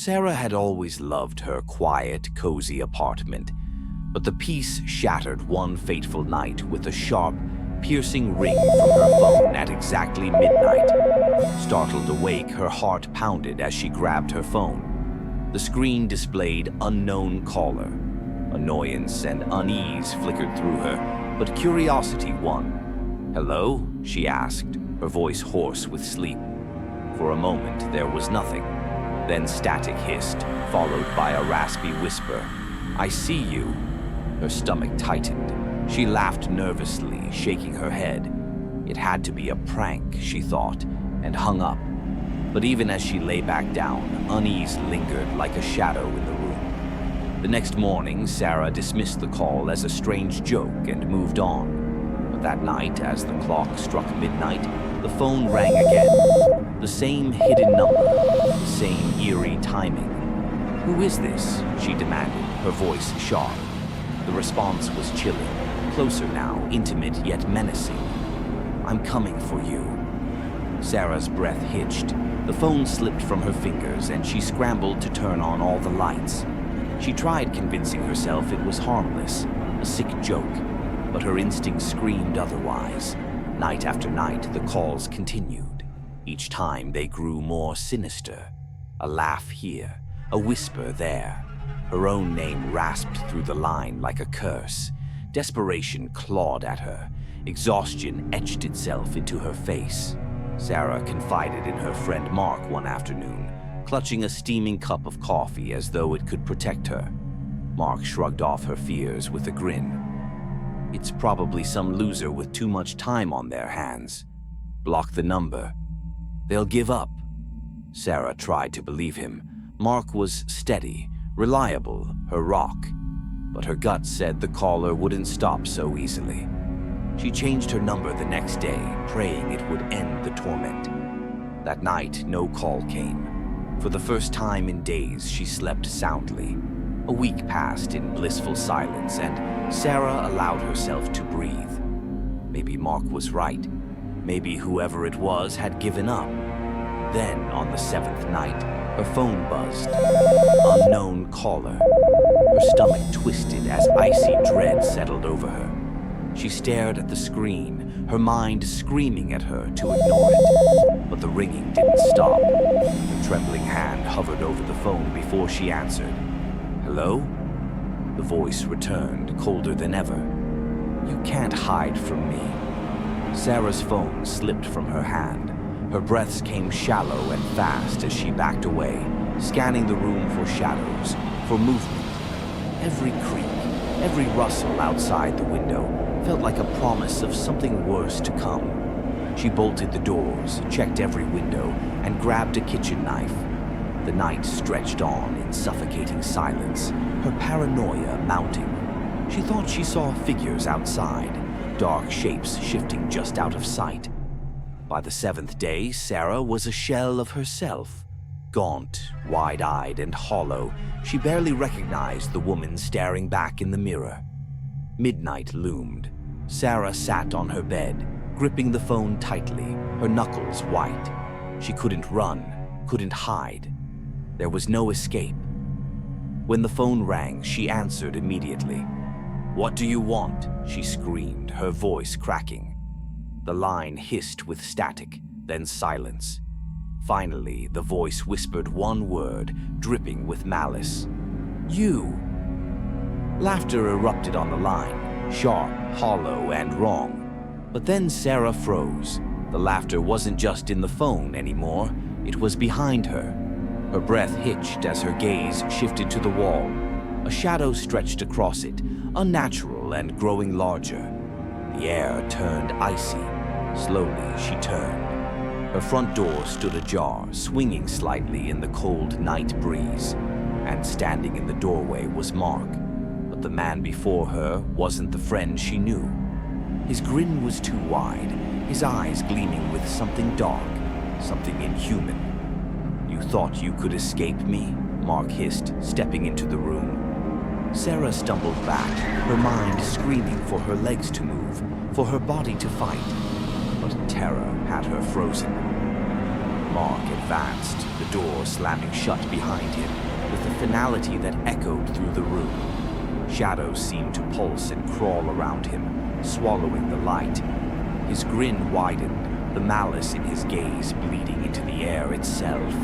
Sarah had always loved her quiet, cozy apartment, but the peace shattered one fateful night with a sharp, piercing ring from her phone at exactly midnight. Startled awake, her heart pounded as she grabbed her phone. The screen displayed "unknown caller." Annoyance and unease flickered through her, but curiosity won. "Hello?" she asked, her voice hoarse with sleep. For a moment, there was nothing. Then static hissed, followed by a raspy whisper. "I see you." Her stomach tightened. She laughed nervously, shaking her head. It had to be a prank, she thought, and hung up. But even as she lay back down, unease lingered like a shadow in the room. The next morning, Sarah dismissed the call as a strange joke and moved on. But that night, as the clock struck midnight, the phone rang again. The same hidden number, the same eerie timing. "Who is this?" she demanded, her voice sharp. The response was chilling, closer now, intimate yet menacing. "I'm coming for you." Sarah's breath hitched. The phone slipped from her fingers and she scrambled to turn on all the lights. She tried convincing herself it was harmless, a sick joke, but her instinct screamed otherwise. Night after night, the calls continued. Each time they grew more sinister. A laugh here, a whisper there. Her own name rasped through the line like a curse. Desperation clawed at her. Exhaustion etched itself into her face. Sarah confided in her friend Mark one afternoon, clutching a steaming cup of coffee as though it could protect her. Mark shrugged off her fears with a grin. "It's probably some loser with too much time on their hands. Block the number. They'll give up." Sarah tried to believe him. Mark was steady, reliable, her rock. But her gut said the caller wouldn't stop so easily. She changed her number the next day, praying it would end the torment. That night, no call came. For the first time in days, she slept soundly. A week passed in blissful silence, and Sarah allowed herself to breathe. Maybe Mark was right. Maybe whoever it was had given up. Then, on the 7th night, her phone buzzed. "Unknown caller." Her stomach twisted as icy dread settled over her. She stared at the screen, her mind screaming at her to ignore it. But the ringing didn't stop. Her trembling hand hovered over the phone before she answered. "Hello?" The voice returned, colder than ever. "You can't hide from me." Sarah's phone slipped from her hand. Her breaths came shallow and fast as she backed away, scanning the room for shadows, for movement. Every creak, every rustle outside the window felt like a promise of something worse to come. She bolted the doors, checked every window, and grabbed a kitchen knife. The night stretched on in suffocating silence, her paranoia mounting. She thought she saw figures outside, dark shapes shifting just out of sight. By the 7th day, Sarah was a shell of herself. Gaunt, wide-eyed, and hollow, she barely recognized the woman staring back in the mirror. Midnight loomed. Sarah sat on her bed, gripping the phone tightly, her knuckles white. She couldn't run, couldn't hide. There was no escape. When the phone rang, she answered immediately. "What do you want?" she screamed, her voice cracking. The line hissed with static, then silence. Finally, the voice whispered one word, dripping with malice. "You!" Laughter erupted on the line, sharp, hollow, and wrong. But then Sarah froze. The laughter wasn't just in the phone anymore, it was behind her. Her breath hitched as her gaze shifted to the wall. A shadow stretched across it, unnatural and growing larger. The air turned icy. Slowly, she turned. Her front door stood ajar, swinging slightly in the cold night breeze. And standing in the doorway was Mark. But the man before her wasn't the friend she knew. His grin was too wide, his eyes gleaming with something dark, something inhuman. "You thought you could escape me?" Mark hissed, stepping into the room. Sarah stumbled back, her mind screaming for her legs to move, for her body to fight. But terror had her frozen. Mark advanced, the door slamming shut behind him, with a finality that echoed through the room. Shadows seemed to pulse and crawl around him, swallowing the light. His grin widened, the malice in his gaze bleeding into the air itself.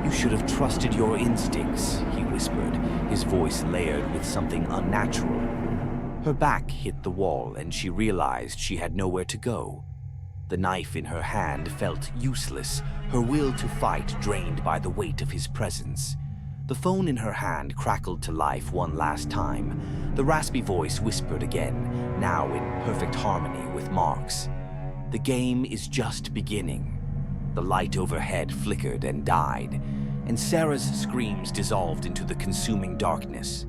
"You should have trusted your instincts," he whispered, his voice layered with something unnatural. Her back hit the wall, and she realized she had nowhere to go. The knife in her hand felt useless, her will to fight drained by the weight of his presence. The phone in her hand crackled to life one last time. The raspy voice whispered again, now in perfect harmony with Mark's. "The game is just beginning." The light overhead flickered and died, and Sarah's screams dissolved into the consuming darkness.